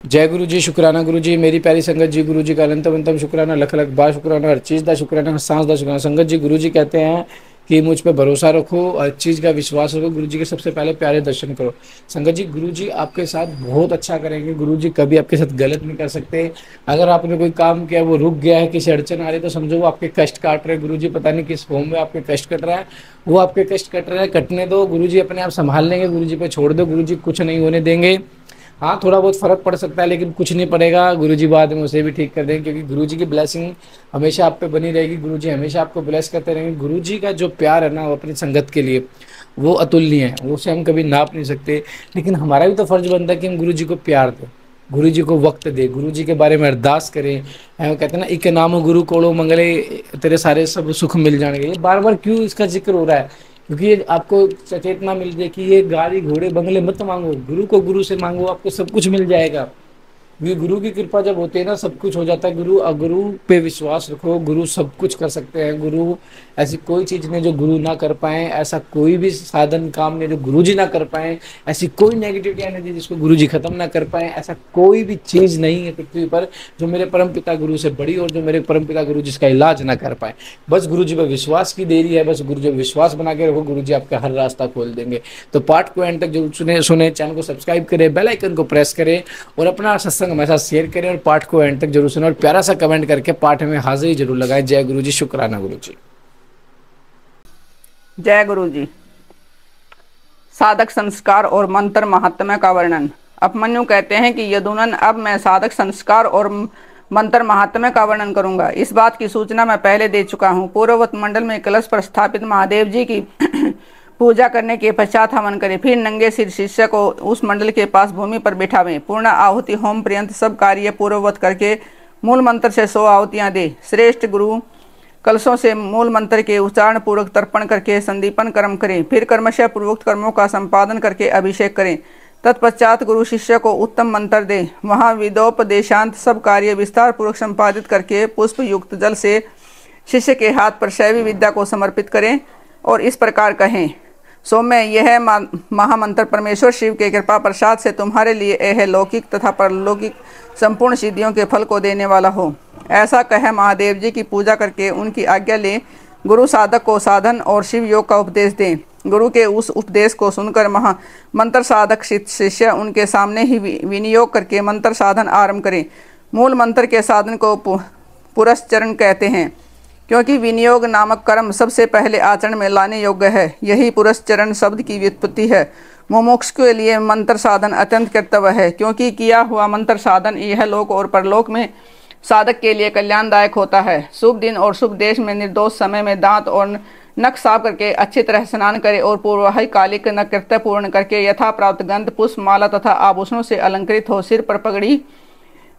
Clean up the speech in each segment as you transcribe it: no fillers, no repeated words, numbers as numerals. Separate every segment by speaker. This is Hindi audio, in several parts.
Speaker 1: जय गुरु जी, शुक्राना गुरु जी, मेरी प्यारी संगत जी, गुरु जी का अनंतम अनंतम शुक्राना, लख लख बार शुक्राना, हर चीज़ का शुक्राना, हर सांस का शुक्राना। संगत जी, गुरु जी कहते हैं कि मुझ पे भरोसा रखो, हर चीज़ का विश्वास रखो, गुरु जी के सबसे पहले प्यारे दर्शन करो। संगत जी, गुरु जी आपके साथ बहुत अच्छा करेंगे, गुरु जी कभी आपके साथ गलत नहीं कर सकते। अगर आपने कोई काम किया, वो रुक गया है, किसी अड़चन आ रही है, तो समझो वो आपके कष्ट काट रहे हैं। गुरु जी पता नहीं किस फॉर्म में आपके कष्ट कट रहा है, वो आपके कष्ट कट रहा है, कटने दो, गुरु जी अपने आप संभाल लेंगे, गुरु जी पे छोड़ दो, गुरु जी कुछ नहीं होने देंगे। हाँ, थोड़ा बहुत फर्क पड़ सकता है, लेकिन कुछ नहीं पड़ेगा, गुरुजी बाद में उसे भी ठीक कर देंगे, क्योंकि गुरुजी की ब्लेसिंग हमेशा आप पे बनी रहेगी। गुरुजी हमेशा आपको ब्लेस करते रहेंगे। गुरुजी का जो प्यार है ना, वो अपनी संगत के लिए वो अतुलनीय है, वो उसे हम कभी नाप नहीं सकते। लेकिन हमारा भी तो फर्ज बनता है कि हम गुरुजी को प्यार दें, गुरु जी को वक्त दे, गुरु जी के बारे में अरदास करें। वो कहते हैं ना, इक नाम गुरु कोड़ो मंगले, तेरे सारे सब सुख मिल जाएंगे। ये बार बार क्यों इसका जिक्र हो रहा है? क्योंकि ये आपको सचेतना मिल जाए कि ये गाड़ी घोड़े बंगले मत मांगो, गुरु को गुरु से मांगो, आपको सब कुछ मिल जाएगा। ये गुरु की कृपा जब होती है ना, सब कुछ हो जाता है। गुरु पे विश्वास रखो, गुरु सब कुछ कर सकते हैं। गुरु ऐसी कोई चीज नहीं जो गुरु ना कर पाए, ऐसा कोई भी साधन काम नहीं जो गुरु जी ना कर पाए, ऐसी कोई नेगेटिविटी एनर्जी जिसको गुरु जी खत्म ना कर पाए, ऐसा कोई भी चीज नहीं है पृथ्वी पर जो मेरे परम पिता गुरु से बड़ी और जो मेरे परम पिता गुरु जिसका इलाज ना कर पाए। बस गुरु जी पर विश्वास की देरी है, बस गुरु जी पर विश्वास बना के रखो, गुरु जी आपका हर रास्ता खोल देंगे। तो पाठ को एंड तक जरूर सुने, चैनल को सब्सक्राइब करें, बेल आइकन को प्रेस करें और अपना सत्संग हमारे साथ शेयर करें, और पाठ को एंड तक जरूर सुने और प्यारा सा कमेंट करके पाठ में हाजिरी जरूर लगाएं। जय गुरु जी, शुक्राना गुरु जी।
Speaker 2: जय गुरु जी। साधक संस्कार और मंत्र महात्म्य का वर्णन। उपमन्यु कहते हैं कि यदुनन, अब मैं साधक संस्कार और मंत्र महात्म्य का वर्णन करूंगा। इस बात की सूचना मैं पहले दे चुका हूँ। पूर्ववत मंडल में कलश पर स्थापित महादेव जी की पूजा करने के पश्चात हवन करें, फिर नंगे सिर शिष्य को उस मंडल के पास भूमि पर बिठावें। पूर्ण आहुति होम पर्यंत सब कार्य पूर्ववत करके मूल मंत्र से 100 आहुतियां दे। श्रेष्ठ गुरु कलशों से मूल मंत्र के उच्चारण पूर्वक तर्पण करके संदीपन कर्म करें, फिर कर्मशः पूर्वोक्त कर्मों का संपादन करके अभिषेक करें। तत्पश्चात गुरु शिष्य को उत्तम मंत्र दे। वहाँ विदोपदेशांत सब कार्य विस्तार पूर्वक संपादित करके पुष्प युक्त जल से शिष्य के हाथ पर शैवी विद्या को समर्पित करें और इस प्रकार कहें, सौम्य, यह महामंत्र परमेश्वर शिव के कृपा प्रसाद से तुम्हारे लिए यह लौकिक तथा परलौकिक संपूर्ण सिद्धियों के फल को देने वाला हो। ऐसा कह महादेव जी की पूजा करके उनकी आज्ञा ले गुरु साधक को साधन और शिव योग का उपदेश दें। गुरु के उस उपदेश को सुनकर मंत्र साधक शिष्य उनके सामने ही विनियोग करके मंत्र साधन आरंभ करें। मूल मंत्र के साधन को पुरस्चरण कहते हैं, क्योंकि विनियोग नामक कर्म सबसे पहले आचरण में लाने योग्य है। यही पुरस्चरण शब्द की व्युत्पत्ति है। मुमुक्ष के लिए मंत्र साधन अत्यंत कर्तव्य है, क्योंकि किया हुआ मंत्र साधन यह लोक और परलोक में साधक के लिए कल्याणदायक होता है। शुभ दिन और शुभ देश में निर्दोष समय में दांत और नख साफ करके अच्छी तरह स्नान करे और पूर्वाहि कालिक नकृत्य पूर्ण करके यथा प्राप्त गंध पुष्प माला तथा आभूषणों से अलंकृत हो, सिर पर पगड़ी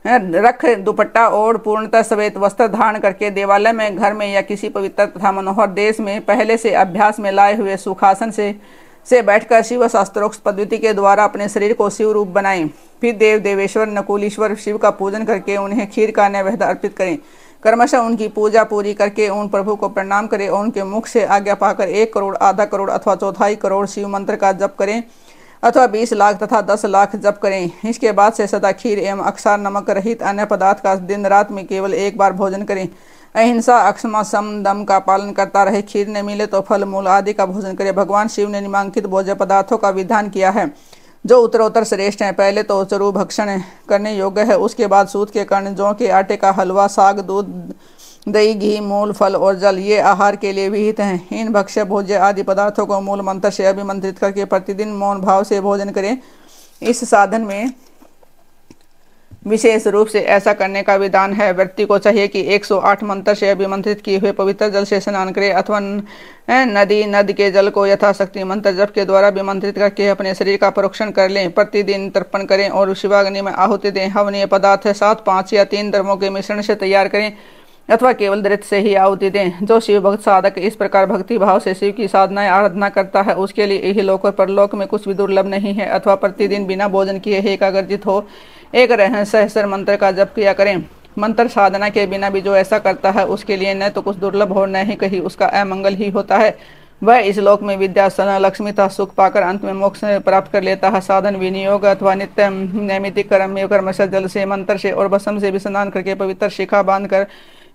Speaker 2: रख दुपट्टा और पूर्णतः श्वेत वस्त्र धारण करके देवालय में, घर में या किसी पवित्र तथा मनोहर देश में पहले से अभ्यास में लाए हुए सुखासन से बैठकर शिव शास्त्रोक्त पद्धति के द्वारा अपने शरीर को शिव रूप बनाएं। फिर देव देवेश्वर नकुलेश्वर शिव का पूजन करके उन्हें खीर का नैवेद्य अर्पित करें। क्रमशः उनकी पूजा पूरी करके उन प्रभु को प्रणाम करें और उनके मुख से आज्ञा पाकर 1 करोड़, आधा करोड़ अथवा चौथाई करोड़ शिव मंत्र का जप करें अथवा 20 लाख तथा 10 लाख जप करें। इसके बाद से सदा खीर एवं अक्षार नमक रहित अन्य पदार्थ का दिन रात में केवल 1 बार भोजन करें। अहिंसा, अक्षमा, सम, दम का पालन करता रहे। खीर न मिले तो फल मूल आदि का भोजन करे। भगवान शिव ने निम्नलिखित भोज्य पदार्थों का विधान किया है जो उत्तरोत्तर श्रेष्ठ हैं। पहले तो चरु भक्षण करने योग्य है, उसके बाद सूत के कर्ण, जौ के आटे का हलवा, साग, दूध, दही, घी, मूल, फल और जल ये आहार के लिए विहित हैं। इन भक्ष्य भोज्य आदि पदार्थों को मूल मंत्र से अभिमंत्रित करके प्रतिदिन मौन भाव से भोजन करें। इस साधन में विशेष रूप से ऐसा करने का विधान है। व्यक्ति को चाहिए कि 108 मंत्र से अभिमंत्रित किए हुए पवित्र जल से स्नान करे अथवा नद के जल को यथाशक्ति मंत्र जप के द्वारा अभिमंत्रित करके अपने शरीर का परोक्षण कर लें। प्रतिदिन तर्पण करें और शिवाग्नि में आहुति दें। हवनीय पदार्थ 7, 5 या 3 द्रव्यों के मिश्रण से तैयार करें अथवा केवल दृत से ही आहुति दें। जो शिव भक्त साधक इस प्रकार भक्ति भाव से शिव की साधनाएं आराधना करता है, उसके लिए यही लोक और परलोक में कुछ भी दुर्लभ नहीं है। अथवा प्रतिदिन बिना भोजन किए एकाग्रचित हो एक सहस्र मंत्र का जप किया करें। मंत्र साधना के बिना भी जो ऐसा करता है उसके लिए न तो कुछ दुर्लभ हो, न ही कहीं उसका अमंगल ही होता है। वह इस लोक में विद्या लक्ष्मी तथा सुख पाकर अंत में मोक्ष प्राप्त कर लेता है। साधन विनियोग अथवा नित्य नैमितिक कर्म से, जल से, मंत्र से और भस्म से भी स्नान करके पवित्र शिखा बांधकर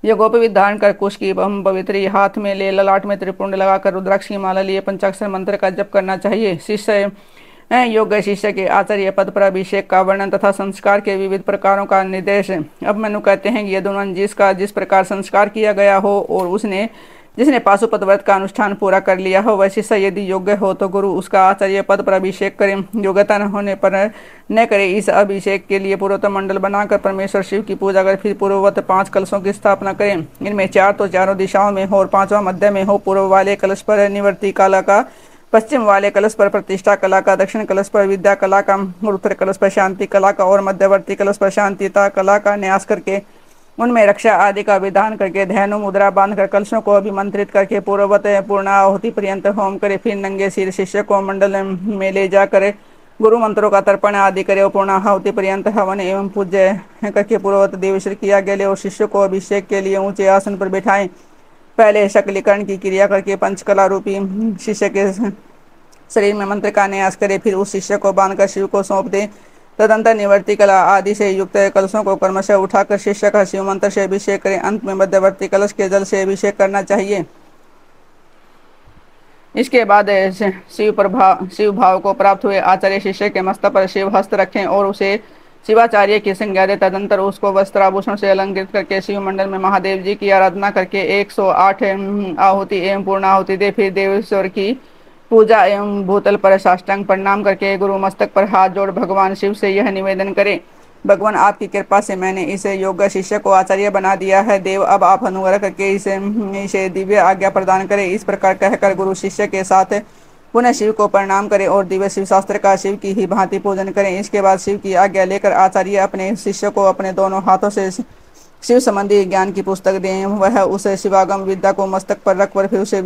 Speaker 2: यज्ञोपवीत धारण कर कुश की पवित्री हाथ में ले ललाट में त्रिपुंड लगाकर रुद्राक्ष की माला लिए पंचाक्षर मंत्र का जप करना चाहिए। शिष्य योग्य शिष्य के आचार्य पद पर अभिषेक का वर्णन तथा संस्कार के विविध प्रकारों का निर्देश। अब मनु कहते हैं कि यदुनंद जिसका जिस प्रकार संस्कार किया गया हो और उसने जिसने पाशुपत व्रत का अनुष्ठान पूरा कर लिया हो, वह शिष्य यदि योग्य हो तो गुरु उसका आचार्य पद पर अभिषेक करे। योग्यता न होने पर न करे। इस अभिषेक के लिए पूर्वोत्तर मंडल बनाकर परमेश्वर शिव की पूजा कर फिर पूर्ववत 5 कलशों की स्थापना करें। इनमें 4 तो चारों दिशाओं में हो और 5वां मध्य में हो। पूर्व वाले कलश पर निवर्ती कला का, पश्चिम वाले कलश पर प्रतिष्ठा कला का, दक्षिण कलश पर विद्या कला का और उत्तर कलश पर शांति कला का और मध्यवर्ती कलश पर शांतिता कला का न्यास करके उनमें रक्षा आदि का विधान करके ध्यानु मुद्रा बांधकर कलशों को अभिमंत्रित करके पूर्ववत पूर्णाहुति पर्यंत होम करे। फिर नंगे सिर शिष्य को मंडल में ले जाकर गुरु मंत्रों का तर्पण आदि करे और पूर्णाहुति पर्यंत हवन एवं पूज्य करके पूर्ववत देवश्री किया गया और शिष्य को अभिषेक के लिए ऊंचे आसन पर बैठाएं। पहले शकलीकरण की क्रिया करके पंचकला रूपी शिष्य के शरीर में मंत्र का न्यास करे। फिर उस शिष्य को बांधकर शिव को सौंप दे। तदंतर निवर्ती कला आदि से युक्त कलशों को क्रमशः उठाकर शिष्य का शिव मंत्र से अभिषेक करें। अंत में मध्यवर्ती कलश के जल से अभिषेक करना चाहिए। इसके बाद शिव भाव को प्राप्त हुए आचार्य शिष्य के मस्तक पर शिव हस्त रखें और उसे शिवाचार्य की संज्ञा दे। तदंतर उसको वस्त्राभूषण से अलंकृत करके शिव मंडल में महादेव जी की आराधना करके 108 आहुति एवं पूर्ण आहुति दे। फिर देवेश्वर की पूजा एवं भूतल पर साष्टांग प्रणाम करके गुरु मस्तक पर हाथ जोड़ भगवान शिव से यह निवेदन करें, भगवान आपकी कृपा से मैंने इस योग्य शिष्य को आचार्य बना दिया है। देव अब आप अनुग्रह करके इसे दिव्य आज्ञा प्रदान करें। इस प्रकार कहकर गुरु शिष्य के साथ पुनः शिव को प्रणाम करें और दिव्य शिव शास्त्र का शिव की ही भांति पूजन करें। इसके बाद शिव की आज्ञा लेकर आचार्य अपने शिष्य को अपने दोनों हाथों से शिव संबंधी ज्ञान की पुस्तक दें। वह उसे शिवागम विद्या को मस्तक पर रखकर फिर उसे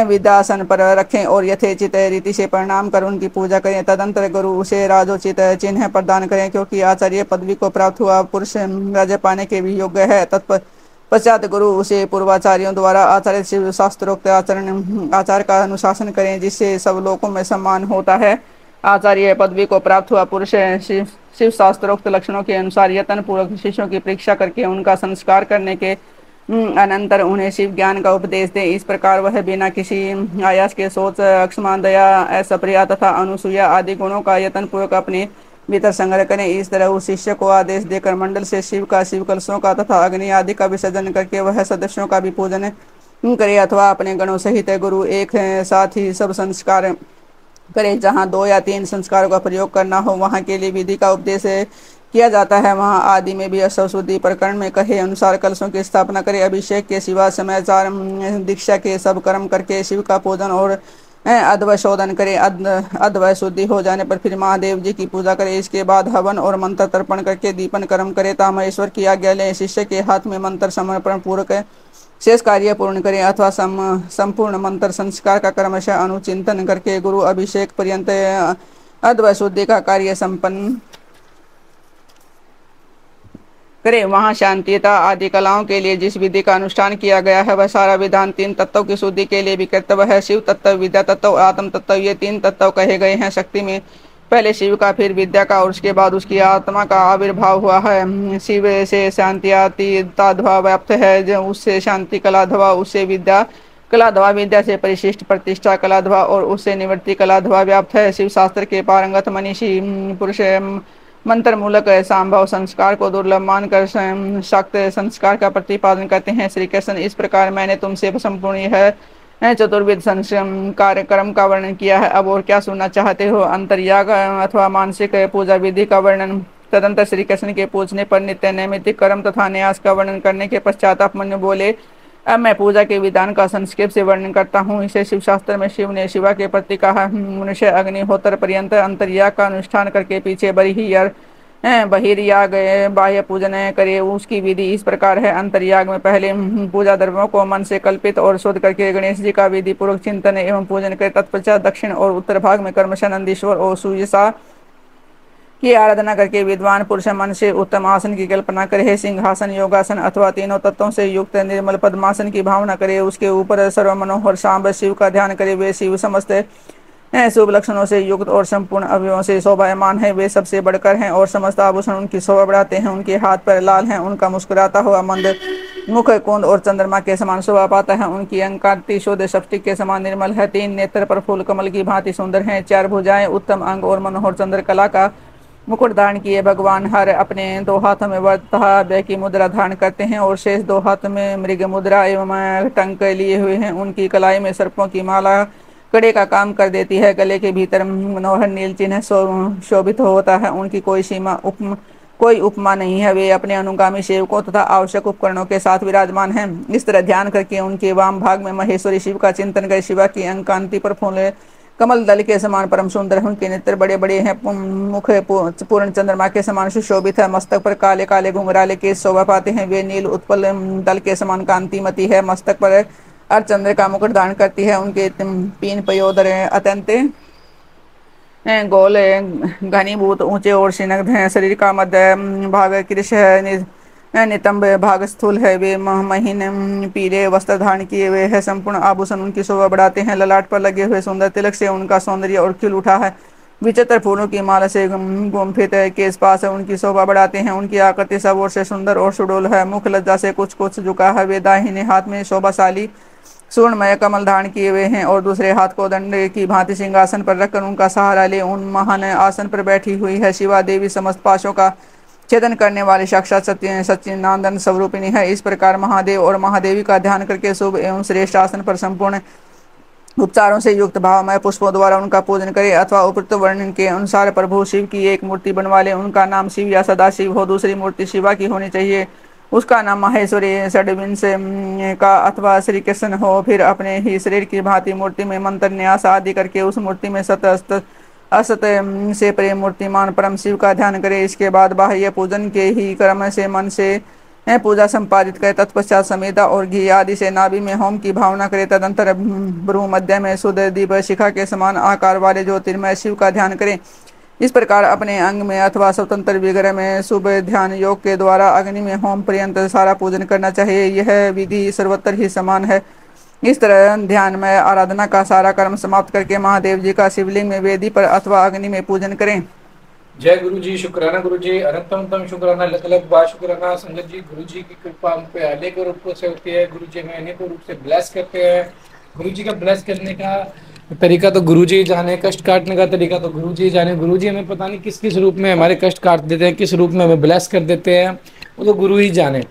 Speaker 2: विद्यासन पर रखें और यथेचित रीति से प्रणाम कर उनकी पूजा करें। तदंतर गुरु उसे राजोचित चिन्ह प्रदान करें, क्योंकि आचार्य पदवी को प्राप्त हुआ पुरुष राज्य पाने के भी योग्य है। तत्पश्चात गुरु उसे पूर्वाचार्यों द्वारा आचार्य शिव शास्त्रोक्त आचार का अनुशासन करें, जिससे सब लोगों में सम्मान होता है। आचार्य पदवी को प्राप्त हुआ पुरुष शिव शास्त्रोक्त लक्षणों के अनुसार यत्न पूर्वक शिष्यों की परीक्षा करके उनका संस्कार करने के अनंतर उन्हें शिव ज्ञान का उपदेश दे। इस प्रकार वह बिना किसी आयास के सोच, अक्षमा, दया, असप्रिया तथा अनुसूया आदि गुणों का यत्न पूर्वक अपने भीतर संग्रह करें। इस तरह उस शिष्य को आदेश देकर मंडल से शिव कलशों का तथा अग्नि आदि का विसर्जन करके वह सदस्यों का भी पूजन करे अथवा अपने गणों सहित गुरु एक साथ ही सब संस्कार करे। जहाँ 2 या 3 संस्कारों का प्रयोग करना हो वहाँ के लिए विधि का उपदेश किया जाता है। वहाँ आदि में भी शुद्धि प्रकरण में कहे अनुसार कलशों की स्थापना करे। अभिषेक के सिवा समाचार दीक्षा के सब कर्म करके शिव का पूजन और अध्वय शोधन करे। अध्वय शुद्धि हो जाने पर फिर महादेव जी की पूजा करे। इसके बाद हवन और मंत्र तर्पण करके दीपन कर्म करे। तामहेश्वर की आज्ञा ले शिष्य के हाथ में मंत्र समर्पण पूर्वक शेष कार्य पूर्ण करें अथवा संपूर्ण मंत्र संस्कार का क्रमशः अनुचिंतन करके गुरु अभिषेक पर्यंत अध्वय शुद्धि का कार्य संपन्न करे। वहाँ शांतिता आदि कलाओं के लिए जिस विधि का अनुष्ठान किया गया है वह सारा विधान 3 तत्वों की शुद्धि के लिए भी कर्तव्य है। शिव तत्व, विद्या तत्व, आत्म तत्व, ये 3 तत्व कहे गए हैं। शक्ति में पहले शिव का, फिर विद्या का और उसके बाद उसकी आत्मा का आविर्भाव हुआ है। शिव से शांति अध्वा व्याप्त है, जो उससे शांति कलाध्वा, उससे विद्या कलाध्वा, विद्या से परिशिष्ट प्रतिष्ठा कलाध्वा और उससे निवृत्ति कलाध्वा व्याप्त है। शिव शास्त्र के पारंगत मनीषी पुरुष मंत्र मूलक संभव संस्कार को दुर्लभ मानकर शाक्त संस्कार का प्रतिपादन करते हैं। श्री कृष्ण, इस प्रकार मैंने तुमसे संपूर्ण यह चतुर्विध संस्कार कर्म का वर्णन किया है। अब और क्या सुनना चाहते हो? अंतर्याग अथवा मानसिक पूजा विधि का वर्णन। तदंतर श्री कृष्ण के पूछने पर नित्य नैमित्तिक कर्म तथा न्यास का वर्णन करने के पश्चात अपमन्यु बोले, अब मैं पूजा के विधान का संक्षेप से वर्णन करता हूँ। इसे शिवशास्त्र में शिव ने शिवा के प्रति कहा। मनुष्य अग्निहोत्र पर्यंत अंतर्याग का अनुष्ठान करके पीछे बहिर्याग बाह्य पूजन करे। उसकी विधि इस प्रकार है। अंतर्याग में पहले पूजा द्रव्यों को मन से कल्पित और शुद्ध करके गणेश जी का विधि पूर्वक चिंतन एवं पूजन करे। तत्पश्चात दक्षिण और उत्तर भाग में क्रमशः नंदीश्वर और सुयसा की आराधना करके विद्वान पुरुष मन से उत्तम आसन की कल्पना करे, सिंहासन, योगासन अथवा तीनों तत्वों से युक्त निर्मल पद्मासन की भावना करे, उसके ऊपर सर्व मनोहर सांब शिव का ध्यान करे। वे शिव समस्त शुभ लक्षणों से युक्त और संपूर्ण अवयवों से शोभायमान है। वे सबसे बढ़कर हैं और समस्त आभूषण उनकी शोभा बढ़ाते हैं। उनके हाथ पैर लाल हैं, उनका मुस्कुराता हुआ मंद मुख कुंद और चंद्रमा के समान शोभा पाता है। उनकी अंग कांति शुद्ध स्फटिक के समान निर्मल है। तीन नेत्र पर फूल कमल की भांति सुंदर हैं। चार भुजाएं, उत्तम अंग और मनोहर चंद्रकला का मुकुट धारण किए भगवान हर अपने दो हाथों में वरतः की मुद्रा धारण करते हैं और शेष दो हाथ में मृग मुद्रा एवं टंक लिए हुए हैं। उनकी कलाई में सर्पों की माला कड़े का काम कर देती है। गले के भीतर मनोहर नील चिन्ह शोभित होता है। उनकी कोई उपमा नहीं है। वे अपने अनुगामी सेवकों तथा आवश्यक उपकरणों के साथ विराजमान हैं। इस तरह ध्यान करके उनके वाम भाग में महेश्वरी शिव का चिंतन कर शिवा की अंग कांति पर फूले कमल दल के समान परम सुंदर है। उनके नेत्र बड़े बड़े हैं। मुख पूर्ण चंद्रमा के समान सुशोभित है। मस्तक पर काले काले घुंघराले केश शोभा पाते हैं। वे नील उत्पल दल के समान कांतिमती है। मस्तक पर अर्धचंद्र का मुकुट धारण करती है। उनके तीन पयोदर अत्यंत गोल घनीभूत ऊंचे और सिनग्ध हैं। शरीर का मध्य भाग कृश है, नितंब भाग स्थूल है। वे महीन पीले वस्त्र धारण किए हुए है। संपूर्ण आभूषण उनकी शोभा बढ़ाते हैं। ललाट पर लगे हुए सुंदर तिलक से उनका सौंदर्य और खिल उठा है। विचित्र फूलों की माला से गुम्फित केश पास उनकी शोभा बढ़ाते हैं। उनकी आकृति सब ओर से सुंदर और सुडोल है। मुख लज्जा से कुछ कुछ झुका है। वे दाहिने हाथ में शोभाशाली सुवर्णमय कमल धारण किए हुए हैं और दूसरे हाथ को दंड की भांति सिंहासन पर रखकर उनका सहारा ले उन महान आसन पर बैठी हुई है। शिवा देवी समस्त पाशों का छेदन करने वाली साक्षात सच्चिदानंद स्वरूपिणी है। इस प्रकार महादेव और महादेवी का ध्यान करके शुभ एवं श्रेष्ठ आसन पर संपूर्ण उपचारों से युक्त भावमय पुष्पों द्वारा उनका पूजन करे अथवा उपयुक्त वर्णन के अनुसार प्रभु शिव की एक मूर्ति बनवा ले। उनका नाम शिव या सदाशिव हो। दूसरी मूर्ति शिवा की होनी चाहिए। उसका नाम माहेश्वरी षड्विंश का अथवा श्री कृष्ण हो। फिर अपने ही शरीर की भांति मूर्ति में मंत्र न्यास आदि करके उस मूर्ति में सत असत से प्रेम मूर्तिमान परम शिव का ध्यान करे। इसके बाद बाह्य पूजन के ही क्रम से मन से पूजा संपादित करे। तत्पश्चात समेधा और घी आदि से नाभि में होम की भावना करे। तदंतर भ्रू मध्य में शुद्ध दीप शिखा के समान आकार वाले ज्योतिर्मय शिव का ध्यान करें। इस प्रकार अपने अंग में अथवा स्वतंत्र विग्रह में शुभ ध्यान योग के द्वारा अग्नि में होम पर्यंत सारा पूजन करना चाहिए। यह विधि सर्वत्र ही समान है। इस तरह ध्यान में आराधना का सारा कर्म समाप्त करके महादेव जी का शिवलिंग में वेदी पर अथवा अग्नि में पूजन करें।
Speaker 1: जय गुरु जी, शुक्राना गुरु जी, अनंतम शुक्राना, लख लख बार शुक्राना संगत जी। गुरु जी की कृपा हम पे अनेक रूपों से होती है। गुरु जी हमें अनेक रूप से ब्लेस करते हैं। गुरु जी का ब्लेस करने का तरीका तो गुरु जी जाने, कष्ट काटने का तरीका तो गुरु जी जाने। गुरु जी हमें पता नहीं किस किस रूप में हमारे कष्ट काट देते हैं, किस रूप में हमें ब्लेस कर देते हैं, वो तो गुरु ही जाने।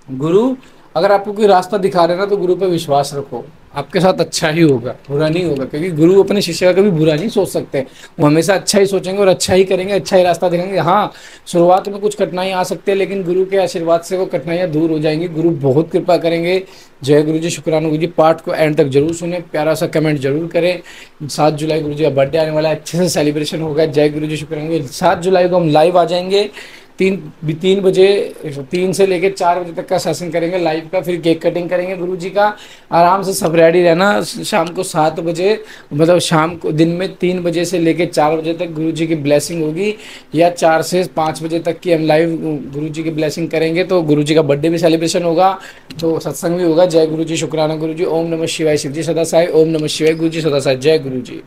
Speaker 1: गुरु अगर आपको कोई रास्ता दिखा रहे ना तो गुरु पे विश्वास रखो, आपके साथ अच्छा ही होगा, बुरा नहीं होगा। क्योंकि गुरु अपने शिष्य का कभी बुरा नहीं सोच सकते। वो हमेशा अच्छा ही सोचेंगे और अच्छा ही करेंगे, अच्छा ही रास्ता दिखाएंगे। हाँ, शुरुआत में कुछ कठिनाई आ सकती है, लेकिन गुरु के आशीर्वाद से वो कठिनाइयाँ दूर हो जाएंगी। गुरु बहुत कृपा करेंगे। जय गुरु जी, शुक्राना गुरु जी। पाठ को एंड तक जरूर सुने, प्यारा सा कमेंट जरूर करें। 7 जुलाई गुरु जी का बर्थडे आने वाला है, अच्छे से सेलिब्रेशन होगा। जय गुरु जी, शुक्राना। 7 जुलाई को हम लाइव आ जाएंगे। 3 बजे, 3 से लेकर 4 बजे तक का सेशन करेंगे लाइव का। फिर केक कटिंग करेंगे गुरु जी का। आराम से सब रेडी रहना। शाम को 7 बजे, मतलब शाम को दिन में 3 बजे से लेकर 4 बजे तक गुरु जी की ब्लेसिंग होगी, या 4 से 5 बजे तक की हम लाइव गुरु जी की ब्लेसिंग करेंगे। तो गुरु जी का बर्थडे भी सेलिब्रेशन होगा, तो सत्संग भी होगा। जय गुरु जी, शुक्राना गुरु जी। ओम नमः शिवाय। शिव जी सदा साई। ओम नमः शिवाय। गुरु जी सदा साई। जय गुरु जी।